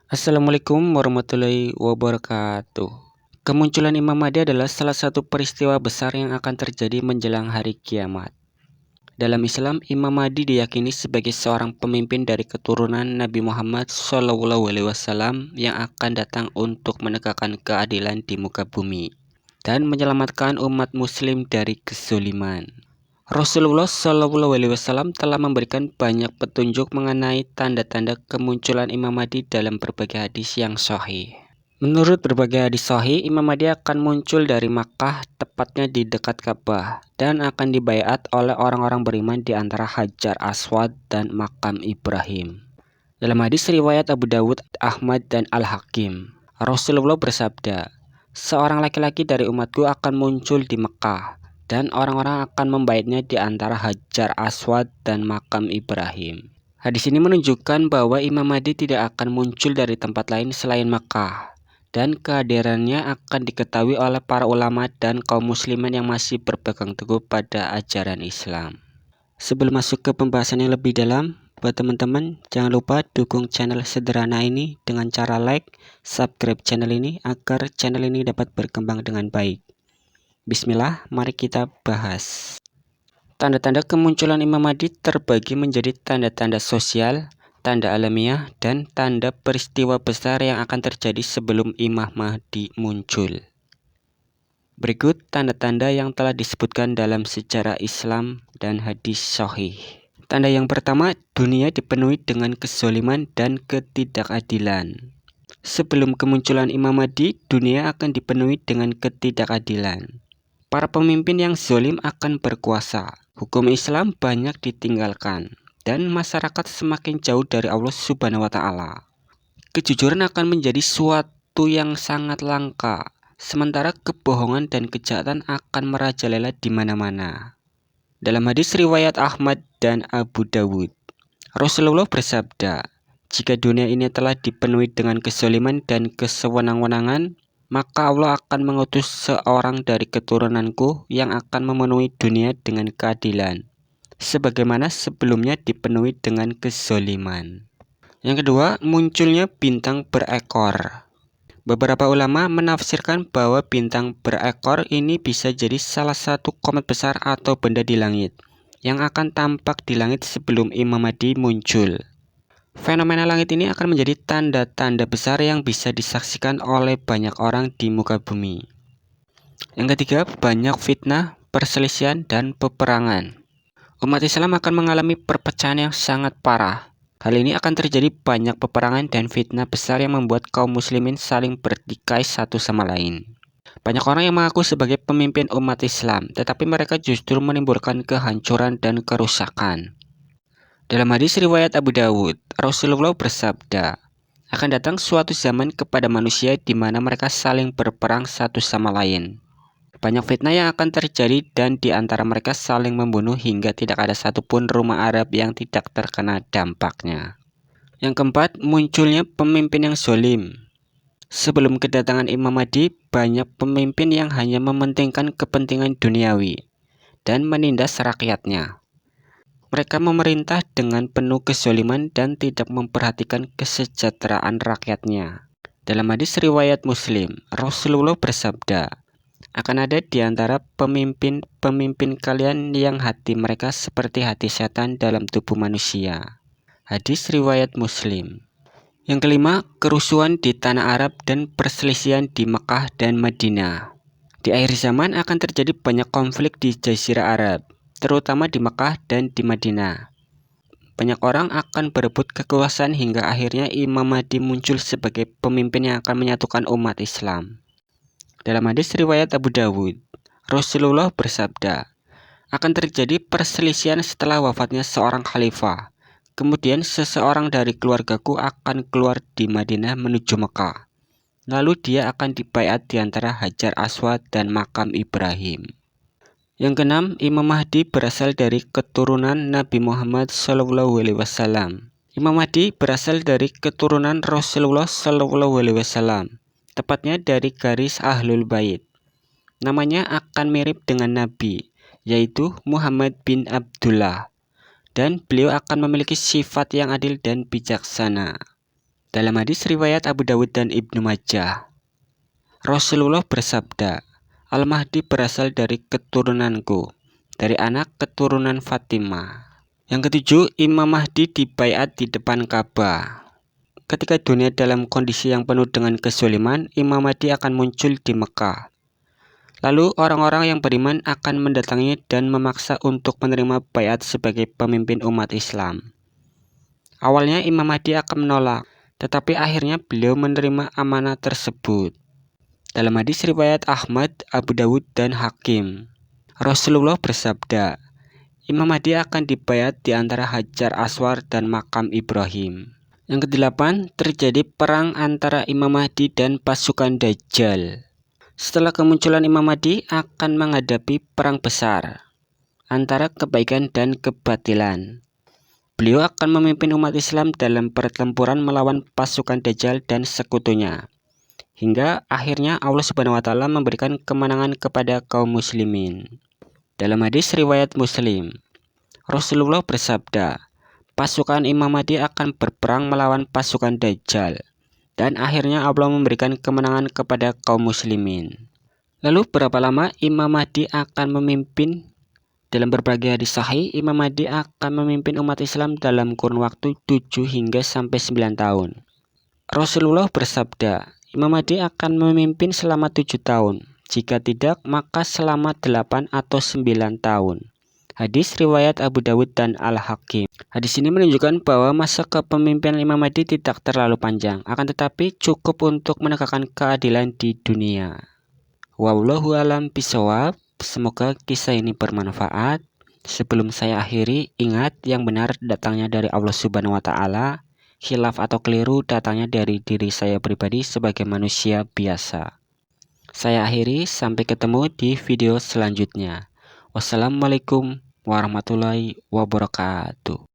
Assalamualaikum warahmatullahi wabarakatuh. Kemunculan Imam Mahdi adalah salah satu peristiwa besar yang akan terjadi menjelang hari kiamat. Dalam Islam, Imam Mahdi diyakini sebagai seorang pemimpin dari keturunan Nabi Muhammad SAW yang akan datang untuk menegakkan keadilan di muka bumi dan menyelamatkan umat muslim dari kezaliman. Rasulullah SAW telah memberikan banyak petunjuk mengenai tanda-tanda kemunculan Imam Mahdi dalam berbagai hadis yang sahih. Menurut berbagai hadis sahih, Imam Mahdi akan muncul dari Makkah, tepatnya di dekat Ka'bah, dan akan dibaiat oleh orang-orang beriman di antara Hajar Aswad dan makam Ibrahim. Dalam hadis riwayat Abu Dawud, Ahmad, dan Al-Hakim, Rasulullah bersabda, "Seorang laki-laki dari umatku akan muncul di Mekah, dan orang-orang akan membaitnya di antara Hajar Aswad dan makam Ibrahim." Hadis ini menunjukkan bahwa Imam Mahdi tidak akan muncul dari tempat lain selain Mekah, dan kehadirannya akan diketahui oleh para ulama dan kaum muslimin yang masih berpegang teguh pada ajaran Islam. Sebelum masuk ke pembahasan yang lebih dalam, buat teman-teman jangan lupa dukung channel sederhana ini dengan cara like, subscribe channel ini agar channel ini dapat berkembang dengan baik. Bismillah, mari kita bahas. Tanda-tanda kemunculan Imam Mahdi terbagi menjadi tanda-tanda sosial, tanda alamiah, dan tanda peristiwa besar yang akan terjadi sebelum Imam Mahdi muncul. Berikut tanda-tanda yang telah disebutkan dalam sejarah Islam dan hadis sahih. Tanda yang pertama, dunia dipenuhi dengan kezaliman dan ketidakadilan. Sebelum kemunculan Imam Mahdi, dunia akan dipenuhi dengan ketidakadilan. Para pemimpin yang zalim akan berkuasa, hukum Islam banyak ditinggalkan, dan masyarakat semakin jauh dari Allah Subhanahu wa Ta'ala. Kejujuran akan menjadi suatu yang sangat langka, sementara kebohongan dan kejahatan akan merajalela di mana-mana. Dalam hadis riwayat Ahmad dan Abu Dawud, Rasulullah bersabda, "Jika dunia ini telah dipenuhi dengan kezaliman dan kesewenang-wenangan, maka Allah akan mengutus seorang dari keturunanku yang akan memenuhi dunia dengan keadilan, sebagaimana sebelumnya dipenuhi dengan kezaliman." Yang kedua, munculnya bintang berekor. Beberapa ulama menafsirkan bahwa bintang berekor ini bisa jadi salah satu komet besar atau benda di langit yang akan tampak di langit sebelum Imam Mahdi muncul. Fenomena langit ini akan menjadi tanda-tanda besar yang bisa disaksikan oleh banyak orang di muka bumi. Yang ketiga, banyak fitnah, perselisihan, dan peperangan. Umat Islam akan mengalami perpecahan yang sangat parah. Hal ini akan terjadi banyak peperangan dan fitnah besar yang membuat kaum muslimin saling bertikai satu sama lain. Banyak orang yang mengaku sebagai pemimpin umat Islam, tetapi mereka justru menimbulkan kehancuran dan kerusakan. Dalam hadis riwayat Abu Dawud, Rasulullah bersabda, "Akan datang suatu zaman kepada manusia di mana mereka saling berperang satu sama lain. Banyak fitnah yang akan terjadi dan di antara mereka saling membunuh hingga tidak ada satupun rumah Arab yang tidak terkena dampaknya." Yang keempat, munculnya pemimpin yang zalim. Sebelum kedatangan Imam Mahdi, banyak pemimpin yang hanya mementingkan kepentingan duniawi dan menindas rakyatnya. Mereka memerintah dengan penuh kezaliman dan tidak memperhatikan kesejahteraan rakyatnya. Dalam hadis riwayat Muslim, Rasulullah bersabda, "Akan ada di antara pemimpin-pemimpin kalian yang hati mereka seperti hati setan dalam tubuh manusia." Hadis riwayat Muslim. Yang kelima, kerusuhan di tanah Arab dan perselisihan di Mekah dan Madinah. Di akhir zaman akan terjadi banyak konflik di Jazirah Arab, terutama di Mekah dan di Madinah. Banyak orang akan berebut kekuasaan hingga akhirnya Imam Mahdi muncul sebagai pemimpin yang akan menyatukan umat Islam. Dalam hadis riwayat Abu Dawud, Rasulullah bersabda, "Akan terjadi perselisihan setelah wafatnya seorang khalifah. Kemudian seseorang dari keluargaku akan keluar di Madinah menuju Mekah. Lalu dia akan dibaiat di antara Hajar Aswad dan makam Ibrahim." Yang keenam, Imam Mahdi berasal dari keturunan Nabi Muhammad SAW. Imam Mahdi berasal dari keturunan Rasulullah SAW, tepatnya dari garis Ahlul Bait. Namanya akan mirip dengan Nabi, yaitu Muhammad bin Abdullah, dan beliau akan memiliki sifat yang adil dan bijaksana. Dalam hadis riwayat Abu Dawud dan Ibnu Majah, Rasulullah bersabda, Al-Mahdi berasal dari keturunanku, dari anak keturunan Fatimah. Yang ketujuh, Imam Mahdi dibaiat di depan Ka'bah. Ketika dunia dalam kondisi yang penuh dengan kezaliman, Imam Mahdi akan muncul di Mekah. Lalu orang-orang yang beriman akan mendatanginya dan memaksa untuk menerima baiat sebagai pemimpin umat Islam. Awalnya Imam Mahdi akan menolak, tetapi akhirnya beliau menerima amanah tersebut. Dalam hadis riwayat Ahmad, Abu Dawud, dan Hakim, Rasulullah bersabda, Imam Mahdi akan dibaiat di antara Hajar Aswad dan makam Ibrahim. Yang kedelapan, terjadi perang antara Imam Mahdi dan pasukan Dajjal. Setelah kemunculan Imam Mahdi akan menghadapi perang besar antara kebaikan dan kebatilan. Beliau akan memimpin umat Islam dalam pertempuran melawan pasukan Dajjal dan sekutunya. Hingga akhirnya Allah Subhanahu wa Ta'ala memberikan kemenangan kepada kaum muslimin. Dalam hadis riwayat Muslim, Rasulullah bersabda, pasukan Imam Mahdi akan berperang melawan pasukan Dajjal, dan akhirnya Allah memberikan kemenangan kepada kaum muslimin. Lalu berapa lama Imam Mahdi akan memimpin? Dalam berbagai hadis sahih, Imam Mahdi akan memimpin umat Islam dalam kurun waktu 7 hingga sampai 9 tahun. Rasulullah bersabda, Imam Mahdi akan memimpin selama 7 tahun, jika tidak maka selama 8 atau 9 tahun. Hadis riwayat Abu Dawud dan Al-Hakim. Hadis ini menunjukkan bahwa masa kepemimpinan Imam Mahdi tidak terlalu panjang, akan tetapi cukup untuk menegakkan keadilan di dunia. Wallahu a'lam bishawab. Semoga kisah ini bermanfaat. Sebelum saya akhiri, ingat yang benar datangnya dari Allah Subhanahu wa Ta'ala. Khilaf atau keliru datangnya dari diri saya pribadi sebagai manusia biasa. Saya akhiri, sampai ketemu di video selanjutnya. Wassalamualaikum warahmatullahi wabarakatuh.